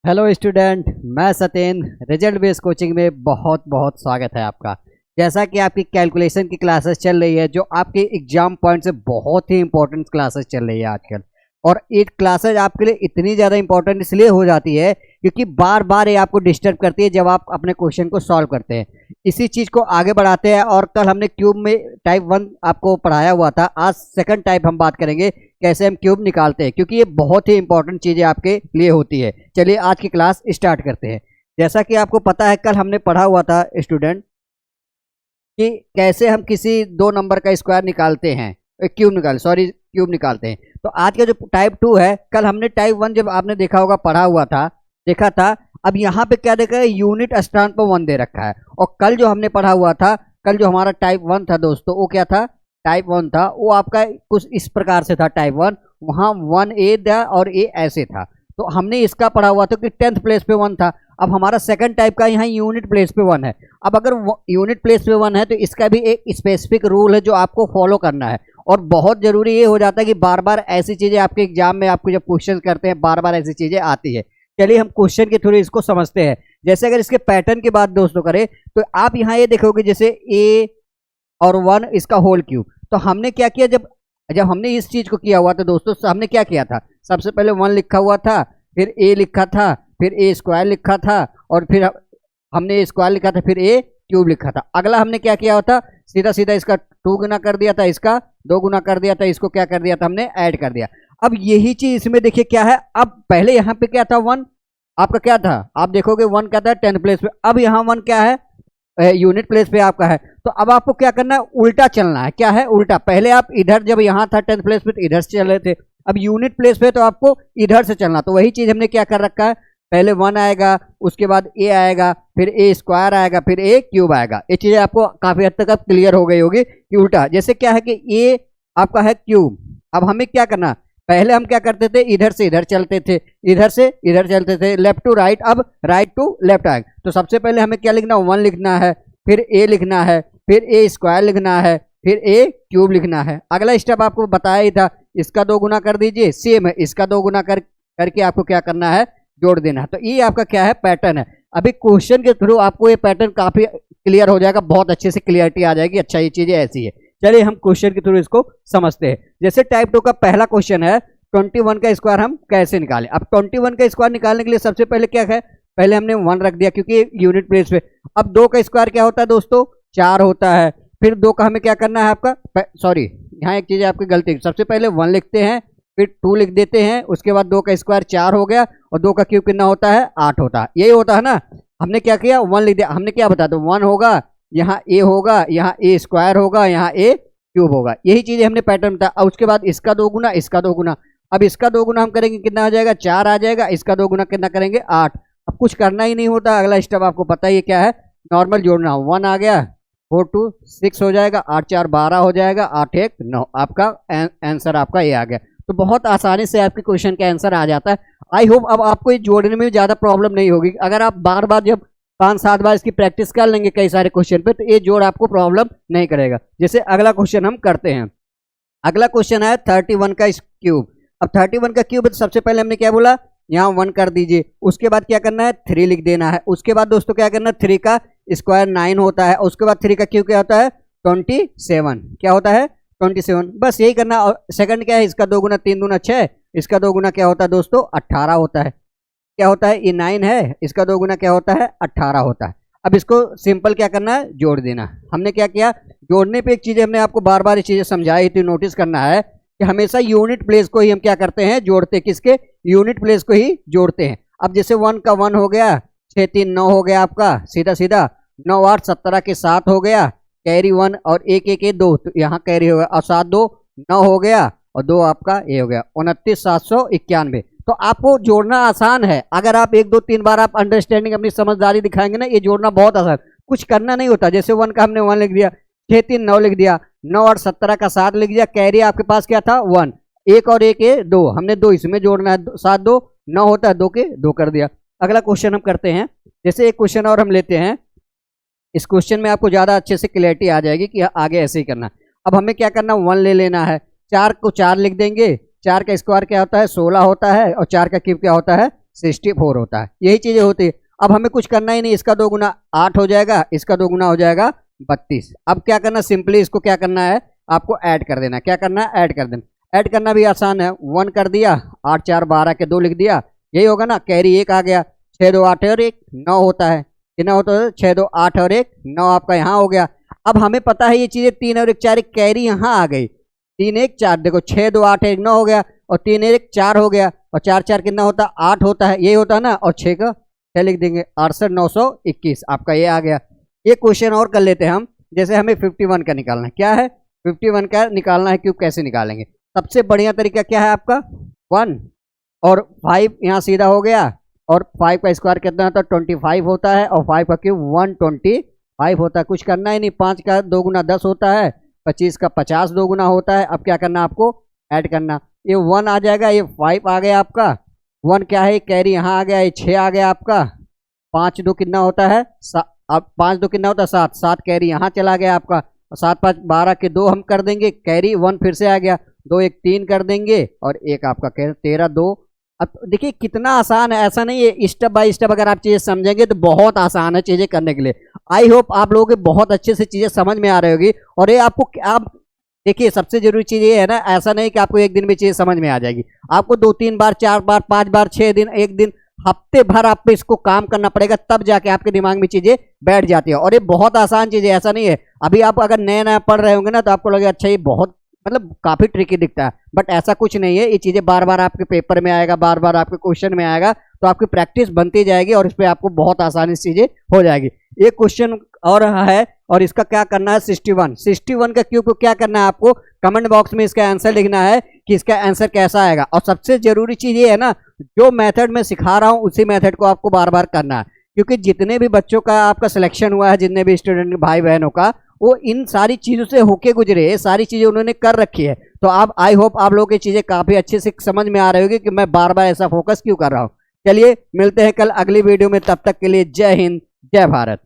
Hello student, मैं Satyendra result based coaching में बहुत बहुत स्वागत है आपका। जैसा कि आपकी कैलकुलेशन की क्लासेस चल रही है, जो आपके एग्जाम पॉइंट से बहुत ही इंपॉर्टेंट क्लासेस चल रही है आजकल। और ये क्लासेस आपके लिए इतनी ज़्यादा इंपॉर्टेंट इसलिए हो जाती है क्योंकि बार बार ये आपको डिस्टर्ब करती है जब आप अपने क्वेश्चन को सॉल्व करते हैं। इसी चीज़ को आगे बढ़ाते हैं। और कल हमने क्यूब में टाइप 1 आपको पढ़ाया हुआ था, आज सेकंड टाइप हम बात करेंगे कैसे हम क्यूब निकालते हैं, क्योंकि ये बहुत ही इंपॉर्टेंट चीज़ें आपके लिए होती है। चलिए आज की क्लास स्टार्ट करते हैं। जैसा कि आपको पता है, कल हमने पढ़ा हुआ था स्टूडेंट कि कैसे हम किसी दो नंबर का स्क्वायर निकालते हैं, क्यूब निकालते हैं। तो आज का जो टाइप 2 है, कल हमने टाइप 1 जब आपने देखा होगा पढ़ा हुआ था, देखा था। अब यहाँ पे क्या देखा है, यूनिट स्थान पर 1 दे रखा है। और कल जो हमने पढ़ा हुआ था, कल जो हमारा टाइप 1 था दोस्तों, वो क्या था, टाइप 1 था, वो आपका कुछ इस प्रकार से था। टाइप 1 वहाँ 1A था और ए ऐसे था। तो हमने इसका पढ़ा हुआ था कि 10th प्लेस पे 1 था। अब हमारा सेकंड टाइप का यहाँ यूनिट प्लेस पे 1 है। अब अगर यूनिट प्लेस पे 1 है तो इसका भी एक स्पेसिफिक रूल है जो आपको फॉलो करना है। और बहुत जरूरी ये हो जाता है कि बार बार ऐसी चीजें आपके एग्जाम में आपको जब क्वेश्चन करते हैं, बार बार ऐसी चीजें आती है। चलिए हम क्वेश्चन के थ्रू इसको समझते हैं। जैसे अगर इसके पैटर्न की बात दोस्तों करें तो आप यहाँ ये देखोगे, जैसे ए और 1 इसका होल क्यूब। तो हमने क्या किया, जब जब हमने इस चीज को किया हुआ था दोस्तों, हमने क्या किया था, सबसे पहले 1 लिखा हुआ था, फिर ए लिखा था, फिर ए स्क्वायर लिखा था, और फिर हमने स्क्वायर लिखा था, फिर ए क्यूब लिखा था। अगला हमने क्या किया होता, सीधा सीधा इसका 2 गुना कर दिया था, इसका 2 गुना कर दिया था, इसको क्या कर दिया था, हमने ऐड कर दिया। अब यही चीज इसमें देखिए क्या है। अब पहले यहाँ पे क्या था, 1 आपका क्या था, आप देखोगे 1 क्या था 10th प्लेस पे। अब यहाँ 1 क्या है, यूनिट प्लेस पे आपका है। तो अब आपको क्या करना है, उल्टा चलना है। क्या है, उल्टा। पहले आप इधर, जब यहाँ था 10th प्लेस पे तो इधर से चल रहे थे, अब यूनिट प्लेस पे तो आपको इधर से चलना। तो वही चीज हमने क्या कर रखा है, पहले 1 आएगा, उसके बाद ए आएगा, फिर ए स्क्वायर आएगा, फिर ए क्यूब आएगा। ये चीजें आपको काफी हद तक अब क्लियर हो गई होगी कि उल्टा। जैसे क्या है कि ए आपका है क्यूब। अब हमें क्या करना, पहले हम क्या करते थे, इधर से इधर चलते थे, इधर से इधर चलते थे, लेफ्ट टू राइट। अब राइट टू लेफ्ट आएगा। तो सबसे पहले हमें क्या लिखना, 1 लिखना है, फिर ए लिखना है, फिर ए स्क्वायर लिखना है, फिर ए क्यूब लिखना है। अगला स्टेप आपको बताया ही था, इसका 2 गुना कर दीजिए, सेम है, इसका 2 गुना करके आपको क्या करना है, जोड़ देना है। तो ये आपका क्या है, पैटर्न है। अभी क्वेश्चन के थ्रू आपको ये पैटर्न काफी क्लियर हो जाएगा, बहुत अच्छे से क्लियरिटी आ जाएगी। अच्छा, ये चीजें ऐसी है। चलिए हम क्वेश्चन के थ्रू इसको समझते हैं। जैसे टाइप 2 का पहला क्वेश्चन है, 21 का स्क्वायर हम कैसे निकालें। अब 21 का स्क्वायर निकालने के लिए सबसे पहले क्या है, पहले हमने 1 रख दिया क्योंकि यूनिट प्लेस पे। अब 2 का स्क्वायर क्या होता है दोस्तों, 4 होता है। फिर 2 का हमें क्या करना है, आपका सॉरी, यहाँ एक चीज आपकी गलती, सबसे पहले 1 लिखते हैं, फिर 2 लिख देते हैं, उसके बाद 2 का स्क्वायर 4 हो गया, और 2 का क्यूब कितना होता है, 8 होता है। यही होता है ना। हमने क्या किया, 1 लिख दिया। हमने क्या बताया, तो 1 होगा, यहाँ ए होगा, यहाँ ए स्क्वायर होगा, यहाँ ए क्यूब होगा। यही चीजें हमने पैटर्न बताया। और उसके बाद इसका 2 गुना, इसका 2 गुना। अब इसका 2 गुना हम करेंगे, कितना आ जाएगा, 4 आ जाएगा। इसका 2 गुना कितना करेंगे, 8। अब कुछ करना ही नहीं होता। अगला स्टेप आपको पता ही क्या है, नॉर्मल जोड़ना। 1 आ गया, 4 2 6 हो जाएगा, 8 4 12 हो जाएगा, 8 1 9। आपका आंसर आपका ये आ गया। तो बहुत आसानी से आपके क्वेश्चन का आंसर आ जाता है। आई होप अब आपको ये जोड़ने में ज्यादा प्रॉब्लम नहीं होगी। अगर आप बार बार जब 5-7 बार इसकी प्रैक्टिस कर लेंगे कई सारे क्वेश्चन पे, तो ये जोड़ आपको प्रॉब्लम नहीं करेगा। जैसे अगला क्वेश्चन हम करते हैं। अगला क्वेश्चन है 31 का क्यूब। अब 31 का क्यूब है, तो सबसे पहले हमने क्या बोला, यहाँ 1 कर दीजिए। उसके बाद क्या करना है, 3 लिख देना है। उसके बाद दोस्तों क्या करना है, 3 का स्क्वायर 9 होता है। उसके बाद 3 का क्यूब क्या होता है, 27। क्या होता है, 27। बस यही करना। और सेकंड क्या है, इसका 2 गुना 3 दूना 6, इसका 2 गुना क्या होता है दोस्तों, 18 होता है। क्या होता है, ये 9 है, इसका 2 गुना क्या होता है, 18 होता है। अब इसको सिंपल क्या करना है, जोड़ देना। हमने क्या किया, जोड़ने पे एक चीज हमने आपको बार बार ये चीजें समझाई थी, नोटिस करना है कि हमेशा यूनिट प्लेस को ही हम क्या करते हैं, जोड़ते हैं। किसके, यूनिट प्लेस को ही जोड़ते हैं। अब जैसे 1 का 1 हो गया, 6 3 9 हो गया आपका, सीधा सीधा 9 8 17 के 7 हो गया, कैरी 1 और 1 1 2, तो यहाँ कैरी हो गया, और 7 2 9 हो गया, और 2 आपका ये हो गया, 29 791। तो आपको जोड़ना आसान है। अगर आप 1 2 3 बार आप अंडरस्टैंडिंग अपनी समझदारी दिखाएंगे ना, ये जोड़ना बहुत आसान, कुछ करना नहीं होता। जैसे 1 का हमने 1 लिख दिया, 6 3 9 लिख दिया, 9 8 17 का 7 लिख दिया, कैरी आपके पास क्या था, 1। 1 और 1 2, हमने 2 इसमें जोड़ना है, 7 2 9 होता है, 2 के 2 कर दिया। अगला क्वेश्चन हम करते हैं। जैसे एक क्वेश्चन और हम लेते हैं। इस क्वेश्चन में आपको ज्यादा अच्छे से क्लैरिटी आ जाएगी कि आगे ऐसे ही करना। अब हमें क्या करना, 1 ले लेना है, 4 को 4 लिख देंगे, 4 का स्क्वायर क्या होता है, 16 होता है, और 4 का क्यूब क्या होता है, 64 होता है। यही चीजें होती है। अब हमें कुछ करना ही नहीं, इसका 2 गुना 8 हो जाएगा, इसका 2 गुना हो जाएगा 32। अब क्या करना, सिंपली इसको क्या करना है, आपको ऐड कर देना। क्या करना है, ऐड कर देना। ऐड करना भी आसान है, 1 कर दिया, 8 4 12 के 2 लिख दिया, यही होगा ना, कैरी 1 आ गया। 6 2 8 और 1 9 होता है, कितना होता है, 6 2 8 और 1 9 आपका यहाँ हो गया। अब हमें पता है ये चीजें 3 और 1 4 एक कैरी यहाँ आ गई, 3 1 4, देखो 6 2 8 1 9 हो गया, और 3 1 4 हो गया, और 4 4 कितना होता है, 8 होता है, यही होता है ना। और 6 का 6 लिख देंगे, 68 921 आपका ये आ गया। ये क्वेश्चन और कर लेते हैं हम, जैसे हमें 51 का निकालना है। क्या है, 51 का निकालना है, क्यों, कैसे निकालेंगे। सबसे बढ़िया तरीका क्या है आपका, 1 और 5 यहाँ सीधा हो गया, और 5 का स्क्वायर कितना होता है, 25 होता है, और 5 का क्यूब 125 होता है। कुछ करना ही नहीं, 5 का 2 गुना 10 होता है, 25 का 50 2 गुना होता है। अब क्या करना, आपको ऐड करना, ये 1 आ जाएगा, ये 5 आ गया आपका, 1 क्या है, कैरी यहाँ आ गया, ये 6 आ गया आपका, 5 2 कितना होता है, अब 5 2 कितना होता है, 7 7 कैरी यहाँ चला गया आपका, 7 5 12 के 2 हम कर देंगे, कैरी 1 फिर से आ गया, 2 1 3 कर देंगे, और 1 आपका कैरी 13 2। अब देखिए कितना आसान है, ऐसा नहीं है, स्टेप बाय स्टेप अगर आप चीजें समझेंगे तो बहुत आसान है चीजें करने के लिए। आई होप आप लोगों को बहुत अच्छे से चीजें समझ में आ रही होगी। और ये आपको, आप देखिए सबसे जरूरी चीज ये है ना, ऐसा नहीं कि आपको एक दिन में चीजें समझ में आ जाएगी, आपको 2 3 बार 4 बार 5 बार 6 दिन, एक दिन, हफ्ते भर आप पे इसको काम करना पड़ेगा, तब जाके आपके दिमाग में चीजें बैठ जाती है। और ये बहुत आसान चीज है, ऐसा नहीं है। अभी आप अगर नया नया पढ़ रहे होंगे ना, तो आपको लगेगा अच्छा ये बहुत मतलब काफी ट्रिकी दिखता है, बट ऐसा कुछ नहीं है। ये चीजें बार बार आपके पेपर में आएगा, बार बार आपके क्वेश्चन में आएगा, तो आपकी प्रैक्टिस बनती जाएगी, और इस पर आपको बहुत आसानी से चीजें हो जाएगी। एक क्वेश्चन और है, और इसका क्या करना है, 61 का क्यूब को क्या करना है, आपको कमेंट बॉक्स में इसका आंसर लिखना है कि इसका आंसर कैसा आएगा। और सबसे जरूरी चीज ये है ना, जो मेथड मैं सिखा रहा हूँ उसी मेथड को आपको बार बार करना है, क्योंकि जितने भी बच्चों का आपका सिलेक्शन हुआ है, जितने भी स्टूडेंट भाई बहनों का, वो इन सारी चीजों से होके गुजरे, सारी चीजें उन्होंने कर रखी है। तो आप, आई होप आप लोगों की चीजें काफी अच्छे से समझ में आ रही होगी कि मैं बार बार ऐसा फोकस क्यों कर रहा हूँ। चलिए मिलते हैं कल अगली वीडियो में, तब तक के लिए जय हिंद जय भारत।